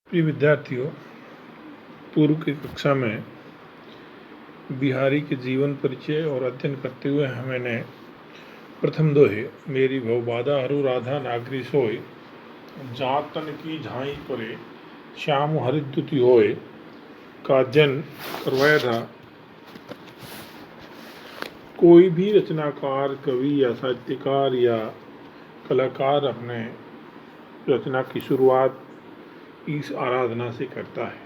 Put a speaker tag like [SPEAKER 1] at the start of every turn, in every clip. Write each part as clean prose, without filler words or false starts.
[SPEAKER 1] प्रिय विद्यार्थियों, पूर्व की कक्षा में बिहारी के जीवन परिचय और अध्ययन करते हुए मैंने प्रथम दोहे मेरी भवबाधा हरू राधा नागरी सोय जातन की झाई परे श्याम हरिद्युति होए का अध्ययन करवाया था। कोई भी रचनाकार, कवि या साहित्यकार या कलाकार अपने रचना की शुरुआत इस आराधना से करता है।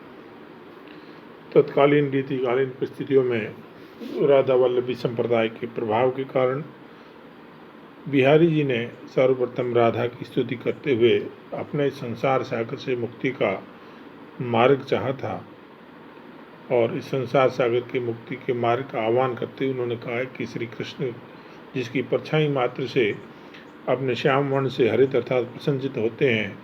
[SPEAKER 1] तत्कालीन रीतिकालीन परिस्थितियों में राधा वल्लभी संप्रदाय के प्रभाव के कारण बिहारी जी ने सर्वप्रथम राधा की स्तुति करते हुए अपने संसार सागर से मुक्ति का मार्ग चाहा था और इस संसार सागर की मुक्ति के मार्ग का आह्वान करते हुए उन्होंने कहा है कि श्री कृष्ण जिसकी परछाई मात्र से अपने श्याम वर्ण से हरित अर्थात प्रसन्नचित होते हैं,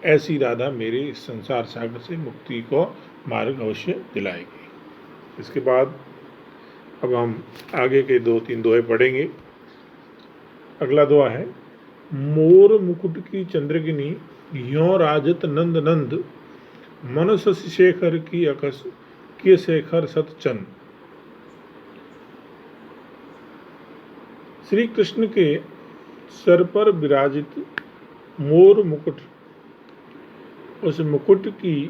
[SPEAKER 1] ऐसी राधा मेरे इस संसार सागर से मुक्ति को मार्ग अवश्य दिलाएगी। इसके बाद अब हम आगे के 2-3 दोहे पढ़ेंगे। अगला दोहा है मोर मुकुट की चंद्रगिनी यों राजत नंद नंद मन शशि शेखर की अकस के शेखर सतचंद। श्री कृष्ण के सर पर विराजित मोर मुकुट, उस मुकुट की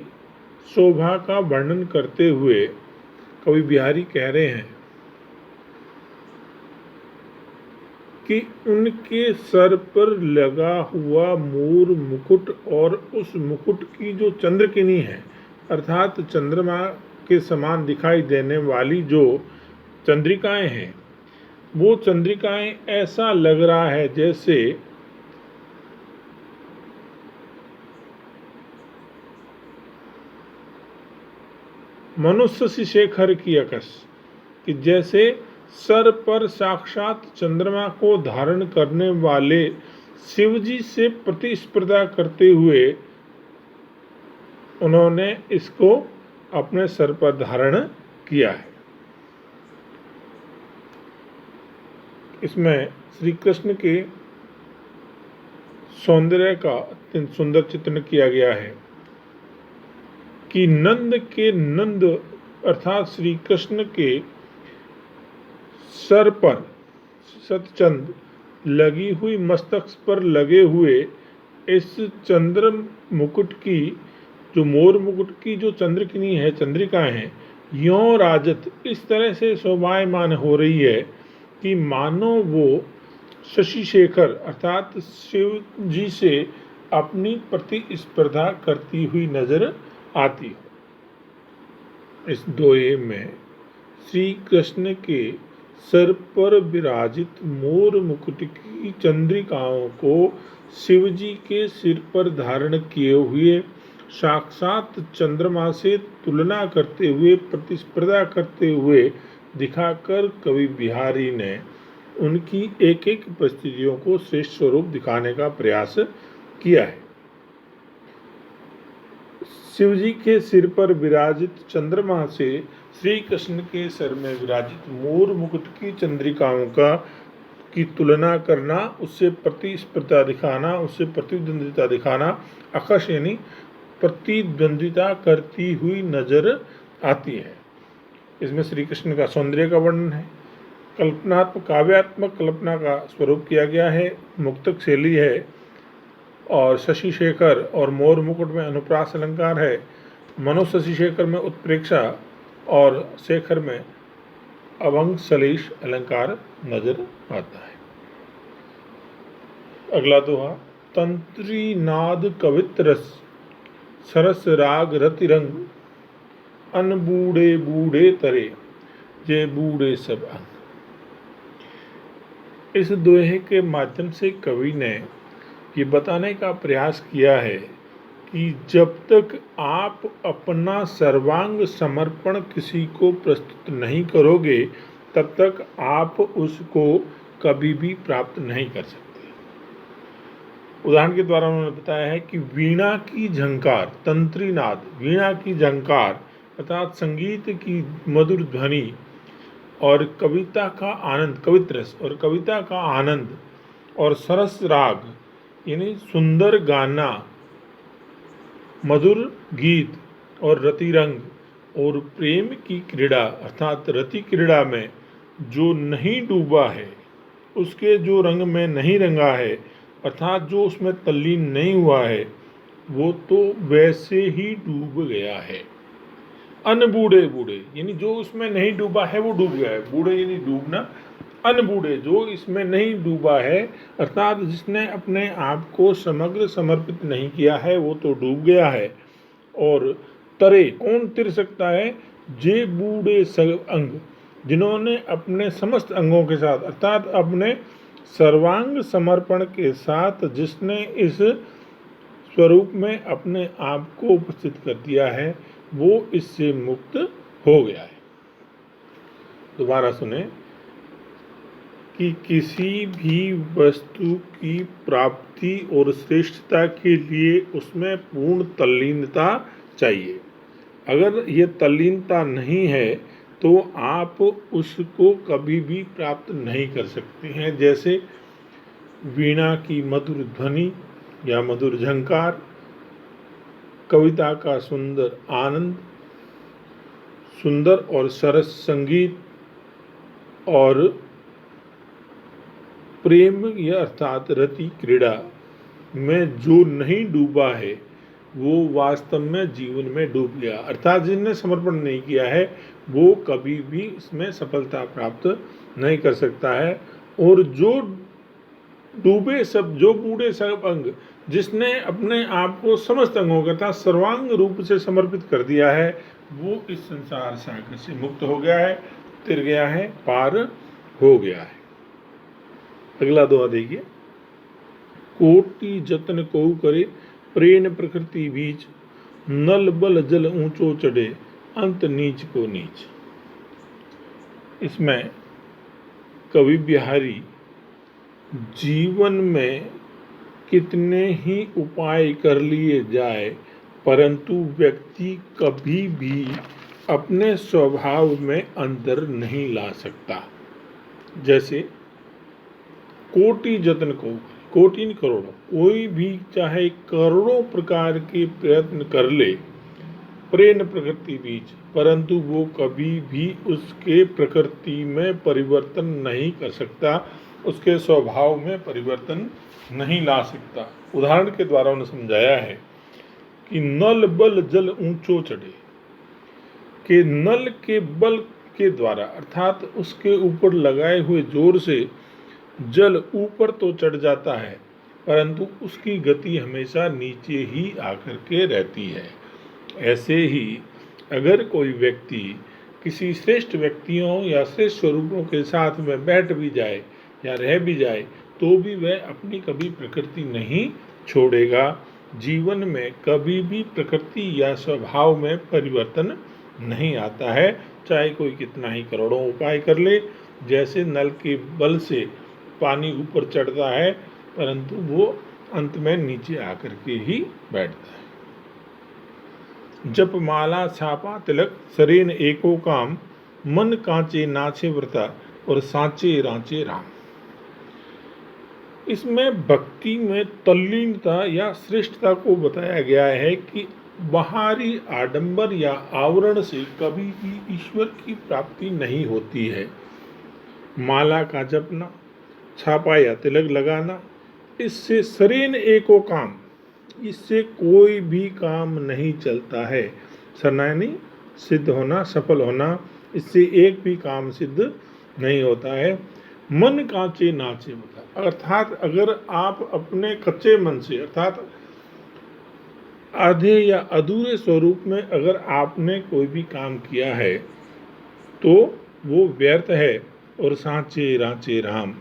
[SPEAKER 1] शोभा का वर्णन करते हुए कवि बिहारी कह रहे हैं कि उनके सर पर लगा हुआ मोर मुकुट और उस मुकुट की जो चंद्रकिनी है अर्थात चंद्रमा के समान दिखाई देने वाली जो चंद्रिकाएं हैं, वो चंद्रिकाएं ऐसा लग रहा है जैसे मनुष्य शेखर की अकस, कि जैसे सर पर साक्षात चंद्रमा को धारण करने वाले शिव जी से प्रतिस्पर्धा करते हुए उन्होंने इसको अपने सर पर धारण किया है। इसमें श्री कृष्ण के सौंदर्य का अत्यंत सुंदर चित्रण किया गया है कि नंद के नंद अर्थात श्री कृष्ण के सर पर सतचंद लगी हुई मस्तक पर लगे हुए इस चंद्र मुकुट की जो मोर मुकुट की जो चंद्रकिनी है, चंद्रिकाएं हैं, यों राजत इस तरह से शोभायमान हो रही है कि मानो वो शशि शेखर अर्थात शिव जी से अपनी प्रतिस्पर्धा करती हुई नजर आती हो। इस दोहे में श्री कृष्ण के सर पर विराजित मोर मुकुट की चंद्रिकाओं को शिव जी के सिर पर धारण किए हुए साक्षात चंद्रमा से तुलना करते हुए प्रतिस्पर्धा करते हुए दिखाकर कवि बिहारी ने उनकी एक एक परिस्थितियों को श्रेष्ठ स्वरूप दिखाने का प्रयास किया है। शिव जी के सिर पर विराजित चंद्रमा से श्री कृष्ण के सर में विराजित मोर मुकुट की चंद्रिकाओं की तुलना करना, उससे प्रतिस्पर्धा दिखाना, उससे प्रतिद्वंदिता दिखाना, अकश यानी प्रतिद्वंदिता करती हुई नजर आती है। इसमें श्री कृष्ण का सौंदर्य का वर्णन है, कल्पनात्मक काव्यात्मक कल्पना का स्वरूप किया गया है, मुक्तक शैली है और शशि शेखर और मोर मुकुट में अनुप्रास अलंकार है, मनुष्य शशि शेखर में उत्प्रेक्षा और शेखर में अभंग सलेश अलंकार नजर आता है। अगला दोहा तंत्री नाद कवित्रस सरस राग रतिरंग अन बूढ़े बूढ़े तरे जे बूढ़े सब अंग। इस दोहे के माध्यम से कवि ने ये बताने का प्रयास किया है कि जब तक आप अपना सर्वांग समर्पण किसी को प्रस्तुत नहीं करोगे तब तक आप उसको कभी भी प्राप्त नहीं कर सकते। उदाहरण के द्वारा उन्होंने बताया है कि वीणा की झंकार, तंत्री नाद, वीणा की झंकार अर्थात संगीत की मधुर ध्वनि और कविता का आनंद, कवित्रस और कविता का आनंद और सरस राग यानी सुंदर गाना मधुर गीत और रतिरंग और प्रेम की क्रीड़ा अर्थात रति क्रीड़ा में जो नहीं डूबा है, उसके जो रंग में नहीं रंगा है, अर्थात जो उसमें तल्लीन नहीं हुआ है, वो तो वैसे ही डूब गया है। अनबूढ़े बूढ़े यानी जो उसमें नहीं डूबा है वो डूब गया है। बूढ़े यानी डूबना। अनबूढ़े जो इसमें नहीं डूबा है, अर्थात जिसने अपने आप को समग्र समर्पित नहीं किया है, वो तो डूब गया है। और तरे कौन तिर सकता है? जे बूढ़े सब अंग, जिन्होंने अपने समस्त अंगों के साथ अर्थात अपने सर्वांग समर्पण के साथ जिसने इस स्वरूप में अपने आप को उपस्थित कर दिया है, वो इससे मुक्त हो गया है। दोबारा सुने कि किसी भी वस्तु की प्राप्ति और श्रेष्ठता के लिए उसमें पूर्ण तल्लीनता चाहिए। अगर ये तल्लीनता नहीं है तो आप उसको कभी भी प्राप्त नहीं कर सकते हैं। जैसे वीणा की मधुर ध्वनि या मधुर झंकार, कविता का सुंदर आनंद, सुंदर और सरस संगीत और प्रेम या अर्थात रति क्रीड़ा में जो नहीं डूबा है, वो वास्तव में जीवन में डूब गया। अर्थात जिसने समर्पण नहीं किया है, वो कभी भी इसमें सफलता प्राप्त नहीं कर सकता है। और जो डूबे सब, जो बूढ़े सब अंग, जिसने अपने आप को समस्त अंगों के साथ सर्वांग रूप से समर्पित कर दिया है, वो इस संसार सागर से मुक्त हो गया है, तिर गया है, पार हो गया है। अगला दोहा देखिए। कोटि जतन को करे प्रेम प्रकृति बीच, नल बल जल ऊंचो चढ़े अंत नीच को नीच। इसमें कवि बिहारी जीवन में कितने ही उपाय कर लिए जाए, परंतु व्यक्ति कभी भी अपने स्वभाव में अंतर नहीं ला सकता। जैसे कोटि जतन को, कोटि करोड़ों, कोई भी चाहे करोड़ों प्रकार के प्रयत्न कर ले प्रेम प्रकृति बीच, परंतु वो कभी भी उसके प्रकृति में परिवर्तन नहीं कर सकता, उसके स्वभाव में परिवर्तन नहीं ला सकता। उदाहरण के द्वारा उन्होंने समझाया है कि नल बल जल ऊंचो चढ़े, कि नल के बल के द्वारा अर्थात उसके ऊपर लगाए हुए जोर से जल ऊपर तो चढ़ जाता है, परंतु उसकी गति हमेशा नीचे ही आकर के रहती है। ऐसे ही अगर कोई व्यक्ति किसी श्रेष्ठ व्यक्तियों या श्रेष्ठ स्वरूपों के साथ में बैठ भी जाए या रह भी जाए, तो भी वह अपनी कभी प्रकृति नहीं छोड़ेगा। जीवन में कभी भी प्रकृति या स्वभाव में परिवर्तन नहीं आता है, चाहे कोई कितना ही करोड़ों उपाय कर ले। जैसे नल के बल से पानी ऊपर चढ़ता है, परंतु वो अंत में नीचे आकर के ही बैठता है। जप माला छापा तिलक सरेन एको काम, मन कांचे नाचे व्रता और सांचे रांचे राम। इसमें भक्ति में तल्लीनता या श्रेष्ठता को बताया गया है कि बाहरी आडंबर या आवरण से कभी भी ईश्वर की प्राप्ति नहीं होती है। माला का जपना, छापा या तिलक लगाना, इससे सरेन एको काम, इससे कोई भी काम नहीं चलता है। सरनायनी सिद्ध होना, सफल होना, इससे एक भी काम सिद्ध नहीं होता है। मन कांचे नाचे बता, अर्थात अगर आप अपने कच्चे मन से अर्थात आधे या अधूरे स्वरूप में अगर आपने कोई भी काम किया है, तो वो व्यर्थ है। और सांचे रांचे राम,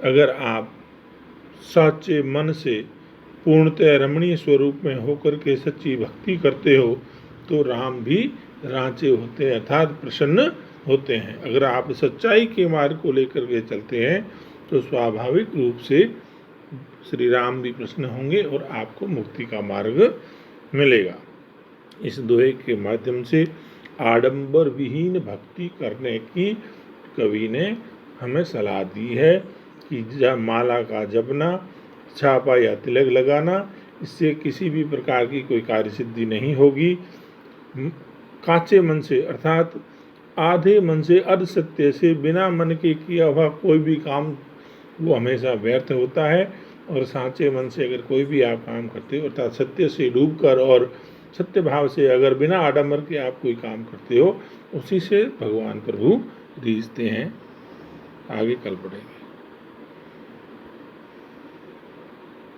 [SPEAKER 1] अगर आप साचे मन से पूर्णतः रमणीय स्वरूप में होकर के सच्ची भक्ति करते हो, तो राम भी रांचे होते हैं अर्थात प्रसन्न होते हैं। अगर आप सच्चाई के मार्ग को लेकर के चलते हैं, तो स्वाभाविक रूप से श्री राम भी प्रसन्न होंगे और आपको मुक्ति का मार्ग मिलेगा। इस दोहे के माध्यम से आडंबर विहीन भक्ति करने की कवि ने हमें सलाह दी है कि माला का जपना, छापा या तिलक लगाना, इससे किसी भी प्रकार की कोई कार्य सिद्धि नहीं होगी। काचे मन से अर्थात आधे मन से, अर्ध सत्य से, बिना मन के किया हुआ कोई भी काम वो हमेशा व्यर्थ होता है। और साँचे मन से अगर कोई भी आप काम करते हो अर्थात सत्य से डूबकर और सत्य भाव से अगर बिना आडंबर के आप कोई काम करते हो, उसी से भगवान प्रभु रीझते हैं। आगे कल पढ़ेंगे।